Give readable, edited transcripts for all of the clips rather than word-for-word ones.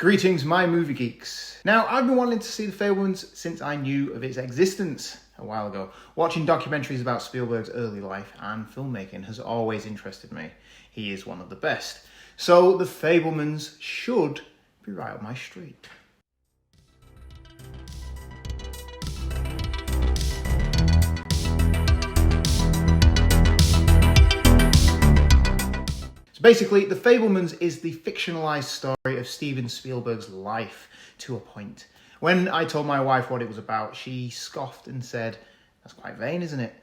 Greetings, my movie geeks. Now, I've been wanting to see The Fabelmans since I knew of its existence a while ago. Watching documentaries about Spielberg's early life and filmmaking has always interested me. He is one of the best. So The Fabelmans should be right up my street. Basically, The Fabelmans is the fictionalised story of Steven Spielberg's life to a point. When I told my wife what it was about, she scoffed and said, "That's quite vain, isn't it?"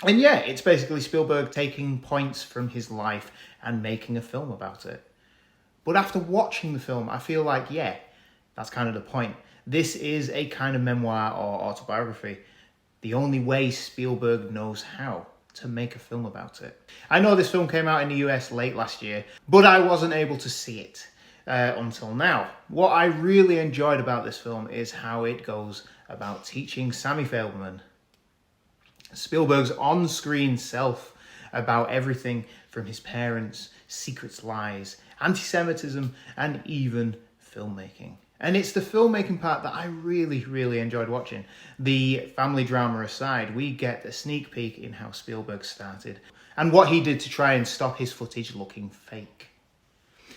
And yeah, it's basically Spielberg taking points from his life and making a film about it. But after watching the film, I feel like, yeah, that's kind of the point. This is a kind of memoir or autobiography. The only way Spielberg knows how to make a film about it. I know this film came out in the US late last year, but I wasn't able to see it until now. What I really enjoyed about this film is how it goes about teaching Sammy Fabelman, Spielberg's on-screen self, about everything from his parents, secrets, lies, antisemitism, and even filmmaking. And it's the filmmaking part that I really enjoyed watching. The family drama aside, we get a sneak peek in how Spielberg started and what he did to try and stop his footage looking fake.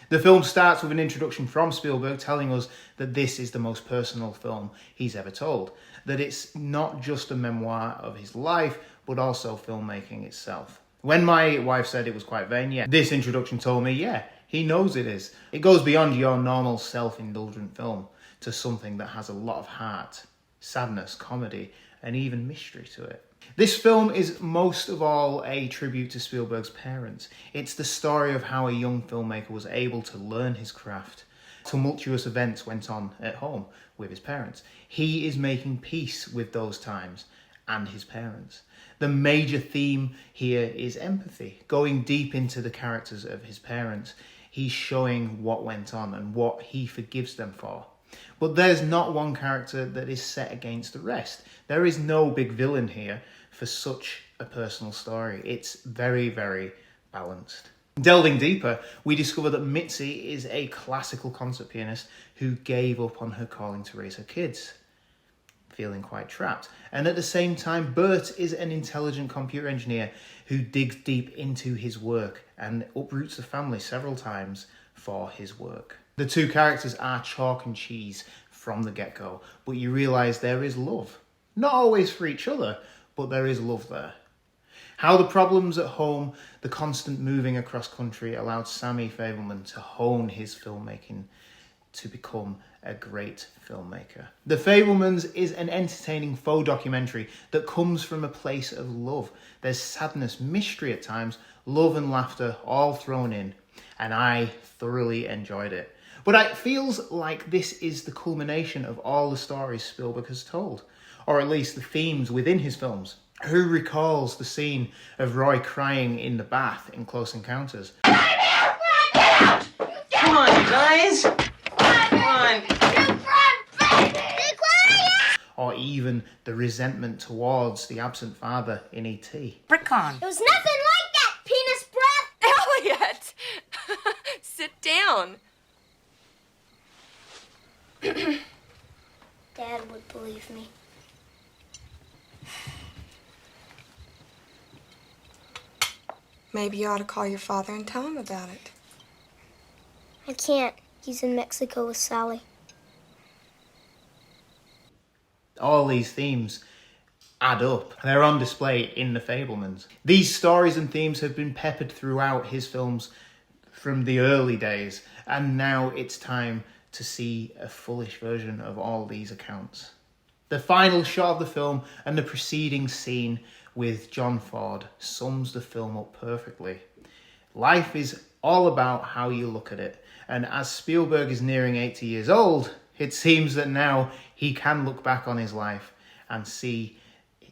The film starts with an introduction from Spielberg telling us that this is the most personal film he's ever told. That it's not just a memoir of his life, but also filmmaking itself. When my wife said it was quite vain, yeah, this introduction told me, yeah, he knows it is. It goes beyond your normal self-indulgent film to something that has a lot of heart, sadness, comedy, and even mystery to it. This film is most of all a tribute to Spielberg's parents. It's the story of how a young filmmaker was able to learn his craft. Tumultuous events went on at home with his parents. He is making peace with those times and his parents. The major theme here is empathy, going deep into the characters of his parents. He's showing what went on and what he forgives them for. But there's not one character that is set against the rest. There is no big villain here for such a personal story. It's very balanced. Delving deeper, we discover that Mitzi is a classical concert pianist who gave up on her calling to raise her kids, feeling quite trapped. And at the same time, Bert is an intelligent computer engineer who digs deep into his work and uproots the family several times for his work. The two characters are chalk and cheese from the get-go, but you realise there is love. Not always for each other, but there is love there. How the problems at home, the constant moving across country allowed Sammy Fabelman to hone his filmmaking to become a great filmmaker. The Fabelmans is an entertaining faux documentary that comes from a place of love. There's sadness, mystery at times, love and laughter all thrown in, and I thoroughly enjoyed it. But it feels like this is the culmination of all the stories Spielberg has told, or at least the themes within his films. Who recalls the scene of Roy crying in the bath in Close Encounters? Come on, you guys! Come on! Or even the resentment towards the absent father in E.T. Brickon. It was nothing like that, penis breath! Elliot! Sit down. Dad would believe me. Maybe you ought to call your father and tell him about it. I can't. He's in Mexico with Sally. All these themes add up. They're on display in The Fabelmans. These stories and themes have been peppered throughout his films from the early days, and now it's time to see a fullish version of all these accounts. The final shot of the film and the preceding scene with John Ford sums the film up perfectly. Life is all about how you look at it, and as Spielberg is nearing 80 years old, it seems that now he can look back on his life and see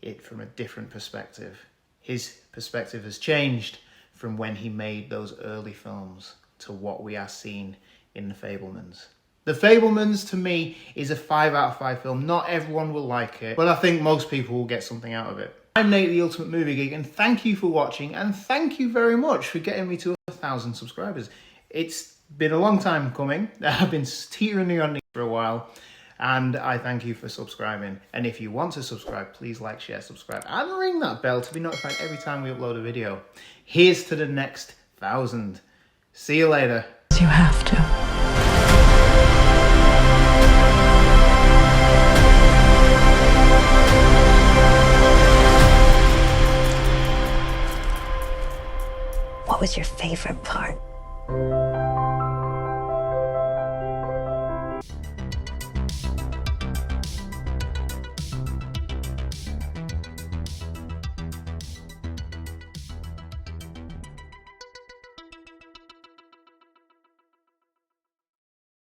it from a different perspective. His perspective has changed from when he made those early films to what we are seeing in The Fabelmans. The Fabelmans, to me, is a 5 out of 5 film. Not everyone will like it, but I think most people will get something out of it. I'm Nate, the Ultimate Movie Geek, and thank you for watching, and thank you very much for getting me to 1,000 subscribers. It's been a long time coming. I've been teetering on it for a while. And I thank you for subscribing. And if you want to subscribe, please like, share, subscribe, and ring that bell to be notified every time we upload a video. Here's to the next 1,000. See you later. You have to. What was your favorite part?